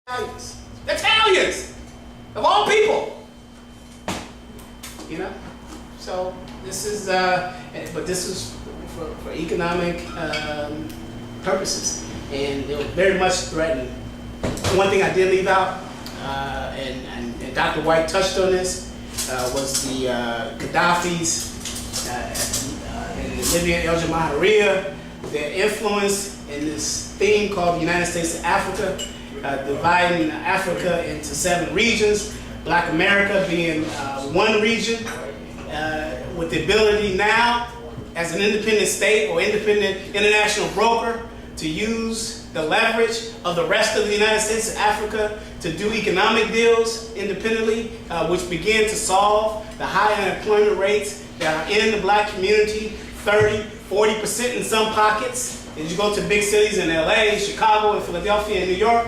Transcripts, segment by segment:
Italians. Italians! Of all people! You know? So this is, but this is for economic purposes. And they were very much threatened. One thing I did leave out, and Dr. White touched on this, was the Gaddafi's in Libya, El Jamahiriya, their influence in this theme called the United States of Africa, dividing Africa into 7 regions, Black America being one region, with the ability now, as an independent state or independent international broker, to use the leverage of the rest of the United States of Africa to do economic deals independently, which begin to solve the high unemployment rates that are in the Black community, 30, 40% in some pockets. As you go to big cities in LA, Chicago, and Philadelphia, and New York,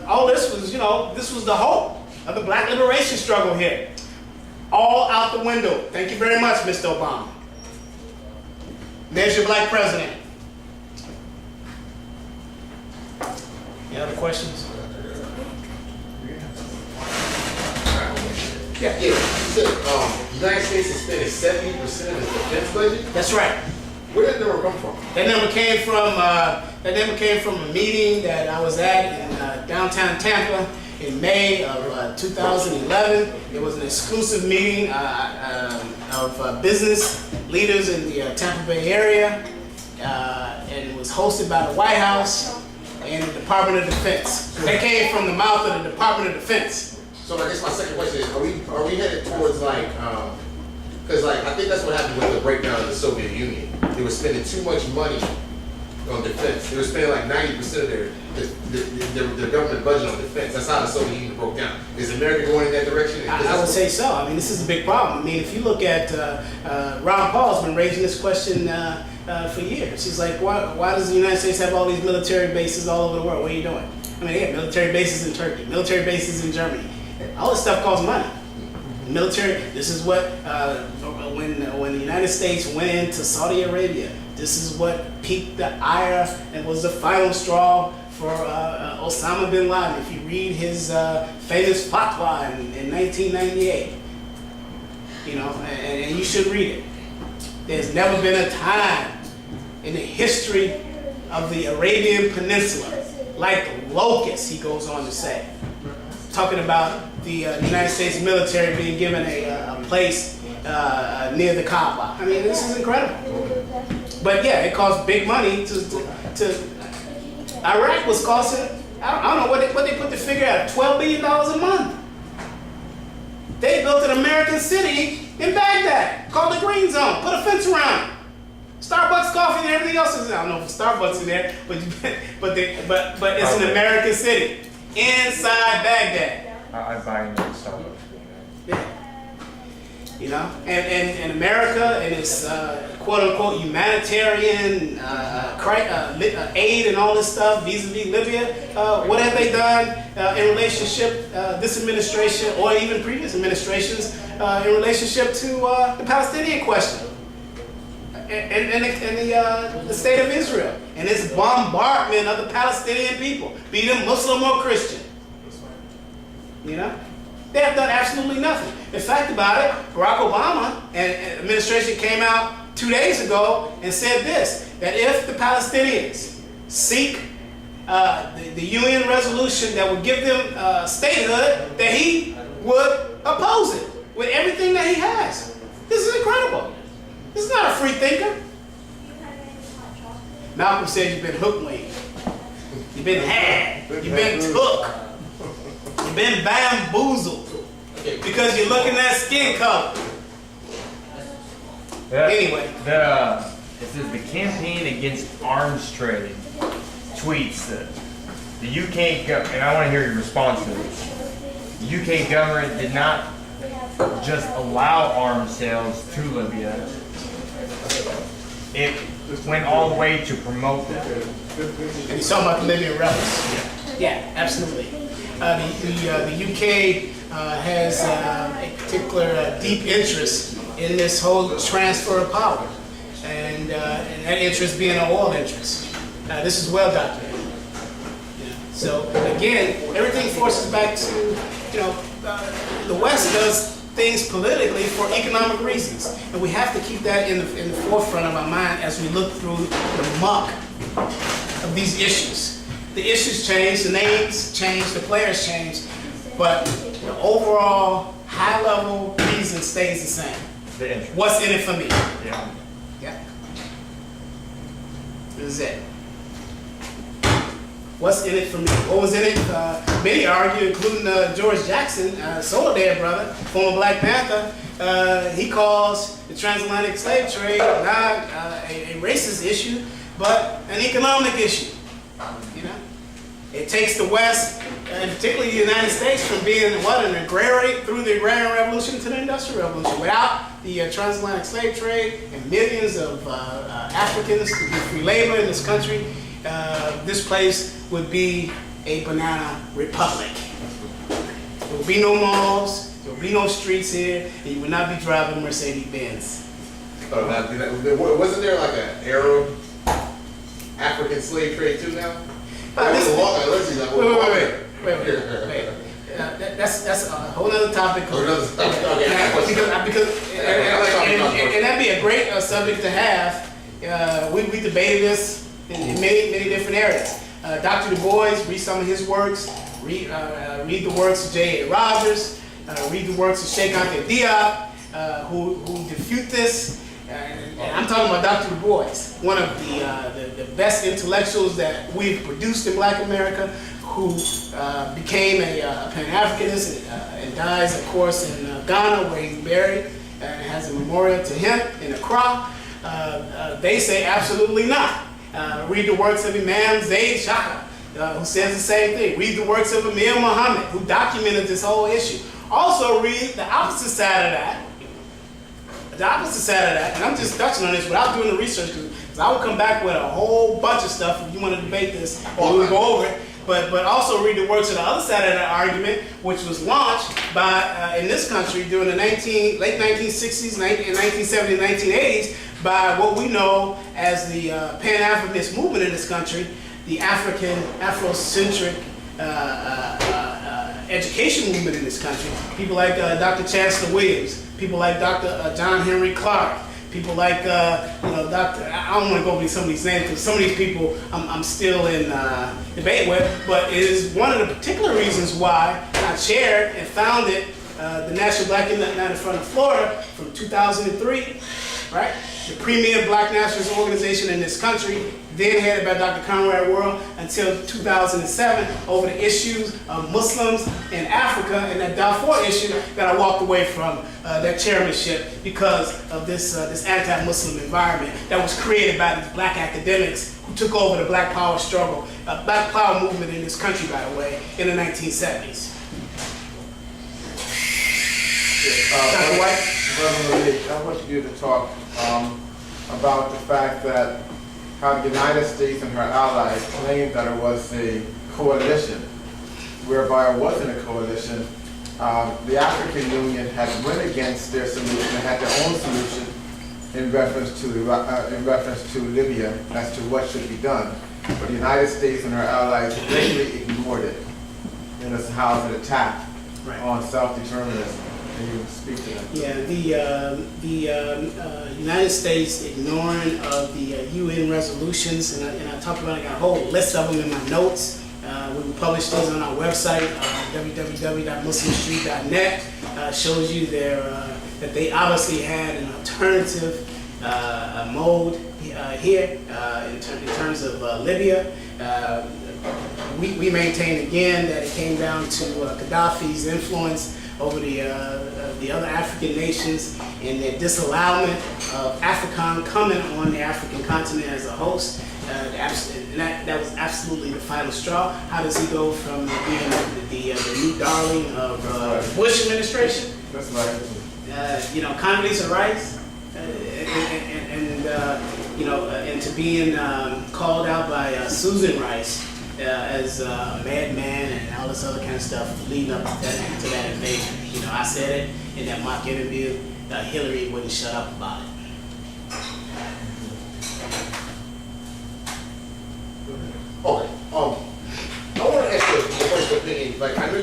all this was, this was the hope of the Black liberation struggle here. All out the window. Thank you very much, Mr. Obama. There's your Black president. Any other questions? Yeah. You said the United States is spending 70% of its defense budget? That's right. Where did that number come from? That number came from a meeting that I was at in downtown Tampa in May of 2011. It was an exclusive meeting of business leaders in the Tampa Bay area, and it was hosted by the White House and the Department of Defense. That came from the mouth of the Department of Defense. So I guess my second question is, are we headed towards because I think that's what happened with the breakdown of the Soviet Union. They were spending too much money on defense. They were spending like 90% of their government budget on defense. That's how the Soviet Union broke down. Is America going in that direction? I would say so. I mean, this is a big problem. I mean, if you look at Ron Paul's been raising this question for years. He's like, why does the United States have all these military bases all over the world? What are you doing? I mean, they have military bases in Turkey, military bases in Germany. All this stuff costs money. Military, this is what, when the United States went into Saudi Arabia, this is what piqued the ire and was the final straw for Osama bin Laden. If you read his famous fatwa in 1998, and you should read it. There's never been a time in the history of the Arabian Peninsula like locusts, he goes on to say, talking about the United States military being given a place near the Kaaba. I mean, this is incredible. But yeah, it costs big money to Iraq was costing, I don't know what they put the figure at, $12 billion a month. They built an American city in Baghdad called the Green Zone, put a fence around it. Starbucks coffee and everything else is there. I don't know if Starbucks in there, but it's an American city inside Baghdad. I buy into Starbucks. Yeah. And America and its quote-unquote humanitarian aid and all this stuff vis-a-vis Libya, what have they done in relationship, this administration or even previous administrations, in relationship to the Palestinian question and the state of Israel and its bombardment of the Palestinian people, be them Muslim or Christian? They have done absolutely nothing. In fact about it, Barack Obama and administration came out 2 days ago and said this, that if the Palestinians seek the UN resolution that would give them statehood, that he would oppose it with everything that he has. This is incredible. This is not a free thinker. Malcolm said you've been hook-winged. You've been had. You've been took. You've been bamboozled because you're looking at skin color. Anyway. It says the campaign against arms trade tweets that the UK government, and I want to hear your response to this. The UK government did not just allow arms sales to Libya. It went all the way to promote them. And you're talking about the Libyan rebels? Yeah, absolutely. The UK has a particular deep interest in this whole transfer of power, and that interest being an oil interest. This is well documented. So again, everything forces back to, the West does things politically for economic reasons. And we have to keep that in the forefront of our mind as we look through the muck of these issues. The issues change, the names change, the players change, but the overall high-level reason stays the same. The interest. What's in it for me? Yeah. Yeah. This is it. What's in it for me? What was in it? Many argue, including George Jackson, Solar Dad brother, former Black Panther. He calls the transatlantic slave trade not a racist issue, but an economic issue. It takes the West, and particularly the United States, from being an agrarian through the agrarian revolution to the industrial revolution. Without the transatlantic slave trade and millions of Africans to do free labor in this country, this place would be a banana republic. There would be no malls, there would be no streets here, and you would not be driving Mercedes-Benz. Wasn't there like an Arab African slave trade too now? Wait. That's a whole other topic. Because that'd be a great subject to have. We debated this in many different areas. Dr. Du Bois, read some of his works. Read the works of J.A. Rogers. Read the works of Sheikh Anta Diop, who defute this. And I'm talking about Dr. Du Bois, one of the best intellectuals that we've produced in Black America, who became a Pan-Africanist and dies, of course, in Ghana, where he's buried, and has a memorial to him in Accra. They say absolutely not. Read the works of Imam Zayd Shaka, who says the same thing. Read the works of Amir Muhammad, who documented this whole issue. Also read the opposite side of that. The opposite side of that, and I'm just touching on this without doing the research, because I will come back with a whole bunch of stuff if you want to debate this, or we'll go over it. But also read the works of the other side of that argument, which was launched by in this country during the late 1960s, 1970s, 1980s by what we know as the Pan-Africanist movement in this country, the Afrocentric education movement in this country. People like Dr. Chancellor Williams. People like Dr. John Henry Clark, people like, Dr. I don't want to go over some of these names because some of these people I'm still in debate with, but it is one of the particular reasons why I chaired and founded the National Black United Front of Florida from 2003, right? The premier Black nationalist organization in this country, then headed by Dr. Conrad Worrell until 2007 over the issues of Muslims in Africa and that Darfur issue that I walked away from that chairmanship because of this anti-Muslim environment that was created by these Black academics who took over the Black Power struggle, Black Power movement in this country, by the way, in the 1970s. Dr. White? I want you to talk about the fact that how the United States and her allies claimed that it was a coalition, whereby it wasn't a coalition. The African Union had went against their solution and had their own solution in reference to Libya as to what should be done. But the United States and her allies greatly ignored it, and it's housed an attack on self-determinism. Can you speak to that? Yeah, the United States ignoring of the UN resolutions, and I talked about it, I got a whole list of them in my notes. We published those on our website, www.muslimstreet.net. Shows you that they obviously had an alternative mode here in terms of Libya. We maintain again that it came down to Gaddafi's influence over the other African nations and their disallowment of AFRICOM coming on the African continent as a host. And that was absolutely the final straw. How does he go from being the new darling of the Bush administration? That's right. Condoleezza Rice, and to being called out by Susan Rice as a madman and all this other kind of stuff leading up to that invasion. I said it in that mock interview. Hillary wouldn't shut up about it. Okay. I want to opinion, like, I know